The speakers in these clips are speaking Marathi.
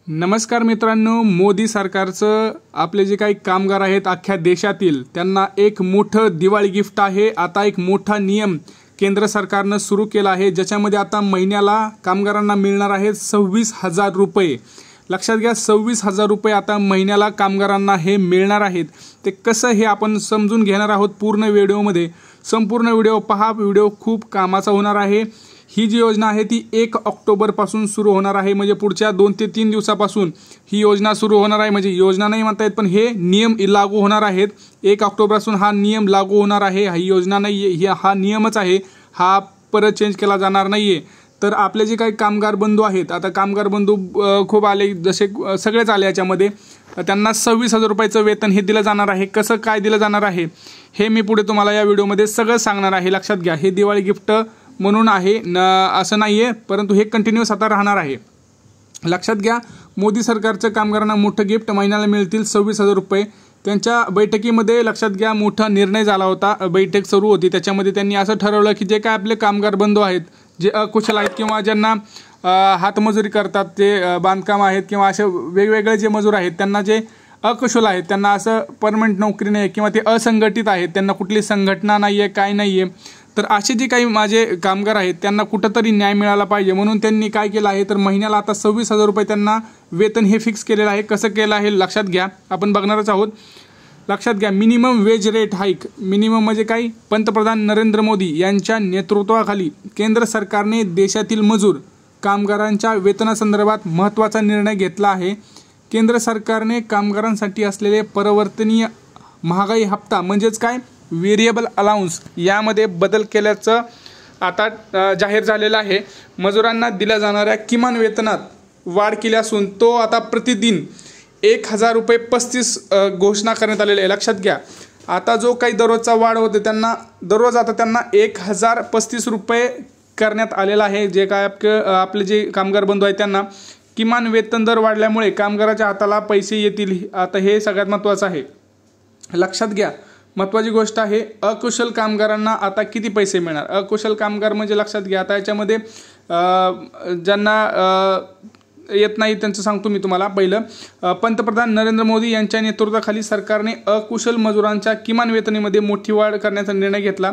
नमस्कार मित्रांनो, मोदी सरकारचं आपले जे काही कामगार आहेत अख्ख्या देशातील त्यांना एक मोठं दिवाळी गिफ्ट आहे। आता एक मोठा नियम केंद्र सरकारने सुरू केला आहे, ज्याच्यामध्ये आता महिन्याला कामगारांना मिळणार आहेत 26,000 रुपये। लक्षात घ्या, 26,000 रुपये आता महिन्याला कामगारांना हे मिळणार आहेत। ते कसं हे आपण समजून घेणार आहोत पूर्ण व्हिडिओमध्ये। संपूर्ण व्हिडिओ पहा, व्हिडिओ खूप कामाचा होणार आहे। ही जी योजना आहे ती 1 ऑक्टोबर पासून सुरू होणार आहे, म्हणजे पुढच्या 2 ते 3 दिवसापासून ही योजना सुरू होणार आहे। म्हणजे योजना नाही म्हणता येत, पण हे नियम लागू होणार आहेत। 1 ऑक्टोबर पासून हा नियम लागू होणार आहे। ही योजना नाही, हा नियमच आहे, हा परत चेंज केला जाणार नाहीये। तर आपले जे काही कामगार बंधू आहेत, आता कामगार बंधू खूप आले, जसे सगळेच आले याच्यामध्ये, त्यांना 26,000 रुपयाचं वेतन हे दिलं जाणार आहे। कसं काय दिलं जाणार आहे हे मी पुढे तुम्हाला या व्हिडिओमध्ये सगळं सांगणार आहे। लक्षात घ्या, हे दिवाळी गिफ्ट म्हणून आहे असं नाहीये, परंतु हे कंटिन्यूअस आता राहणार आहे। लक्षात घ्या, मोदी सरकारच्या कामगारांना मोठं गिफ्ट, महिन्याला मिळतील 26,000 रुपये। त्यांच्या बैठकीमध्ये लक्षात घ्या मोठा निर्णय झाला होता। बैठक सुरू होती, त्याच्यामध्ये त्यांनी असं ठरवलं की जे काय आपले कामगार बंधू आहेत, जे अकुशल आहेत किंवा ज्यांना हातमजुरी करतात, ते बांधकाम आहेत किंवा असे वेगवेगळे जे मजूर आहेत, त्यांना जे अकुशल आहेत, त्यांना असं परमनंट नोकरी नाही किंवा ते असंघटित आहेत, त्यांना कुठली संघटना नाही आहे, काय नाही आहे, तर असे जे काही माझे कामगार आहेत त्यांना कुठंतरी न्याय मिळाला पाहिजे, म्हणून त्यांनी काय केलं आहे, तर महिन्याला आता 26,000 रुपये त्यांना वेतन हे फिक्स केलेलं आहे। कसं केलं आहे लक्षात घ्या, आपण बघणारच आहोत। लक्षात घ्या, minimum wage rate hike, minimum म्हणजे काय, पंतप्रधान नरेंद्र मोदी यांच्या नेतृत्वाखाली केंद्र सरकारने देशातील मजूर कामगारांच्या वेतनासंदर्भात महत्त्वाचा निर्णय घेतला आहे। केंद्र सरकारने कामगारांसाठी असलेले परिवर्तनीय महागाई हप्ता म्हणजेच काय, व्हेरिएबल अलाउन्स, यामध्ये बदल केल्याचं आता जाहीर झालेलं आहे। मजुरांना दिल्या जाणाऱ्या किमान वेतनात वाढ केली असून तो आता प्रतिदिन 1,000 रुपये 35 घोषणा करण्यात आलेली आहे। लक्षात घ्या, आता जो काही दररोजचा वाढ होते त्यांना दररोज आता त्यांना 1,035 रुपये करण्यात आलेला आहे। जे काय आपले जे कामगार बंधू आहेत त्यांना किमान वेतन दर वाढल्यामुळे कामगाराच्या हाताला पैसे येतील, आता हे सगळ्यात महत्त्वाचं आहे। लक्षात घ्या, महत्त्वाची गोष्ट आहे, अकुशल कामगारांना आता किती पैसे मिळणार। अकुशल कामगार म्हणजे लक्षात घ्या, आता याच्यामध्ये ज्यांना येत नाही त्यांचं सांगतो मी तुम्हाला। पहिलं, पंतप्रधान नरेंद्र मोदी यांच्या नेतृत्वाखाली सरकारने अकुशल मजुरांच्या किमान वेतनामध्ये मोठी वाढ करण्याचा निर्णय घेतला।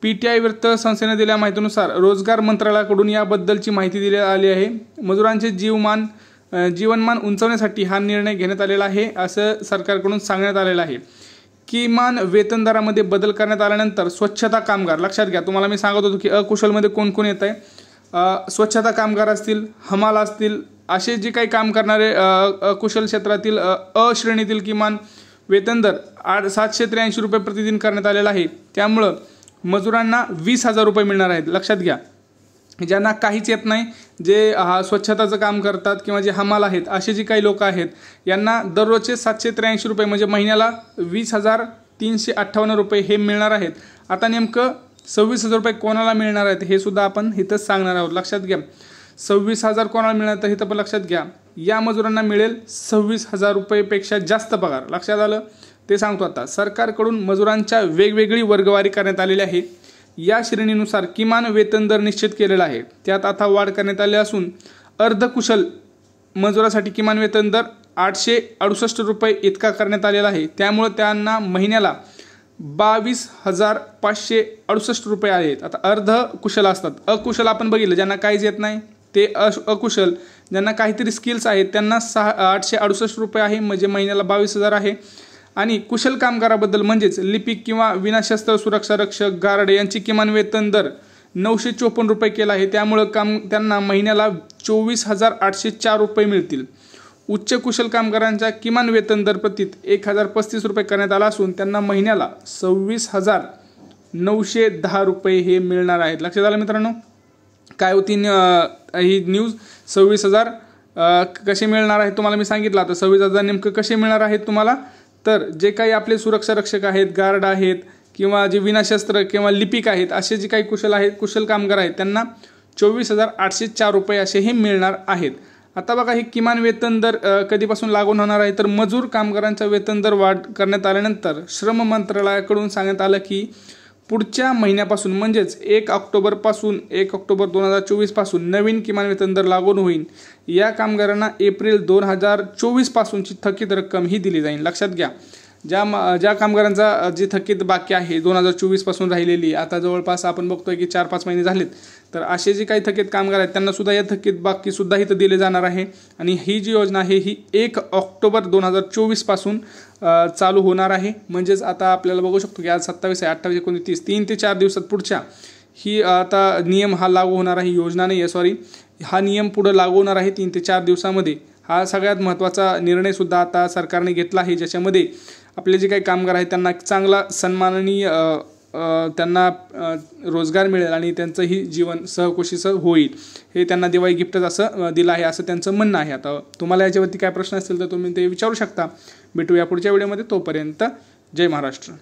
PTI वृत्त संस्थेने दिलेल्या माहितीनुसार रोजगार मंत्रालयाकडून याबद्दलची माहिती देण्यात आली आहे। मजुरांचे जीवनमान उंचावण्यासाठी हा निर्णय घेण्यात आलेला आहे, असं सरकारकडून सांगण्यात आलेलं आहे। किमान वेतन दरामध्ये बदल करण्यात आल्यानंतर स्वच्छता कामगार, लक्षात घ्या, तुम्हाला मी सांगत होतो की अकुशलमध्ये कोण कोण येत आहे, स्वच्छता कामगार असतील, हमाल असतील, असे जे काही काम करणारे अकुशल क्षेत्रातील श्रेणीतील किमान वेतन दर 783 रुपये प्रतिदिन करण्यात आलेला आहे। त्यामुळं मजुरांना 20,000 रुपये मिळणार आहेत। लक्षात घ्या, ज्यांना काहीच येत नाही, जे स्वच्छताचं काम करतात किंवा जे हमाल आहेत, असे जे काही लोक आहेत, यांना दररोजचे 783 रुपये म्हणजे महिन्याला 20,358 रुपये हे मिळणार आहेत। आता नेमकं 26,000 रुपये कोणाला मिळणार आहेत हे सुद्धा आपण इथंच सांगणार आहोत। लक्षात घ्या, 26,000 कोणाला मिळणार तर इथं पण लक्षात घ्या, या मजुरांना मिळेल 26,000 रुपयेपेक्षा जास्त पगार। लक्षात आलं, ते सांगतो। आता सरकारकडून मजुरांच्या वेगवेगळी वर्गवारी करण्यात आलेली आहे। या श्रेणीनुसार किमान वेतन दर निश्चित केलेला आहे, त्यात आता वाढ करण्यात आली असून अर्धकुशल मजुरासाठी किमान वेतन दर 868 रुपये इतका करण्यात आलेला आहे। त्यामुळे त्यांना महिन्याला 22,568 रुपये आहेत। आता अर्धकुशल असतात, अकुशल आपण बघितलं, ज्यांना काहीच येत नाही ते अकुशल, ज्यांना काहीतरी स्किल्स आहेत त्यांना 868 रुपये आहे, म्हणजे महिन्याला 22,000 आहे। आणि कुशल कामगाराबद्दल म्हणजेच लिपिक किंवा विनाशस्त्र सुरक्षा रक्षक, गार्ड यांची किमान वेतन दर 954 रुपये केला आहे। त्यामुळं त्यांना महिन्याला 24,804 रुपये मिळतील। उच्च कुशल कामगारांच्या किमान वेतन दर प्रति 1,035 रुपये करण्यात आला असून त्यांना महिन्याला 26,910 रुपये हे मिळणार आहेत। लक्षात आलं मित्रांनो, काय होती ही न्यूज। 26,000 कसे मिळणार आहेत तुम्हाला मी सांगितलं। आता 26,000 नेमकं कसे मिळणार आहेत तुम्हाला, तर जे काही आपले सुरक्षा रक्षक आहेत, गार्ड आहेत किंवा जे विनाशस्त्र किंवा लिपिक आहेत, असे जे काही कुशल कामगार आहेत त्यांना 24,804 रुपये असे हे मिळणार आहेत। आता बघा, हे किमान वेतन दर कधीपासून लागू होणार आहे, तर मजूर कामगारांचा वेतन दर वाढ करण्यात आल्यानंतर श्रम मंत्रालयाकडून सांगण्यात आलं की पुढच्या महिन्यापासून म्हणजेच 1 ऑक्टोबरपासून 1 ऑक्टोबर 2024 पासून नवीन किमान वेतन दर लागू होईल। या कामगारांना एप्रिल 2024 पासूनची थकीत रक्कम ही दिली जाईल। लक्षात घ्या, ज्या कामगारांचा जी थकीत बाकी आहे 2024 पासून राहिलेली, आता जवळपास आपण बघतोय की 4-5 महिने झालेत, तर असे जे काही थकीत कामगार आहेत त्यांना सुद्धा या थकीत बाकी सुद्धा इथं दिले जाणार आहे। आणि ही जी योजना आहे ही 1 ऑक्टोबर 2024 पासून चालू होणार आहे। म्हणजेच आता आपल्याला बघू शकतो की आज 27 आहे, 28, 29, 3 ते 4 दिवसात पुढच्या ही आता नियम हा लागू होणार आहे। योजना नाही आहे, सॉरी, हा नियम पुढे लागू होणार आहे 3 ते 4 दिवसामध्ये। हा सगळ्यात महत्त्वाचा निर्णय सुद्धा आता सरकारने घेतला आहे, ज्याच्यामध्ये आपले जे काही कामगार आहेत त्यांना चांगला सन्माननीय त्यांना रोजगार मिळेल आणि त्यांचंही जीवन सहकुशीचं होईल, हे त्यांना दिवाळी गिफ्टच असं दिलं आहे, असं त्यांचं म्हणणं आहे। आता तुम्हाला याच्यावरती काय प्रश्न असतील तर तुम्ही ते विचारू शकता। भेटूया पुढच्या व्हिडिओमध्ये, तोपर्यंत जय महाराष्ट्र।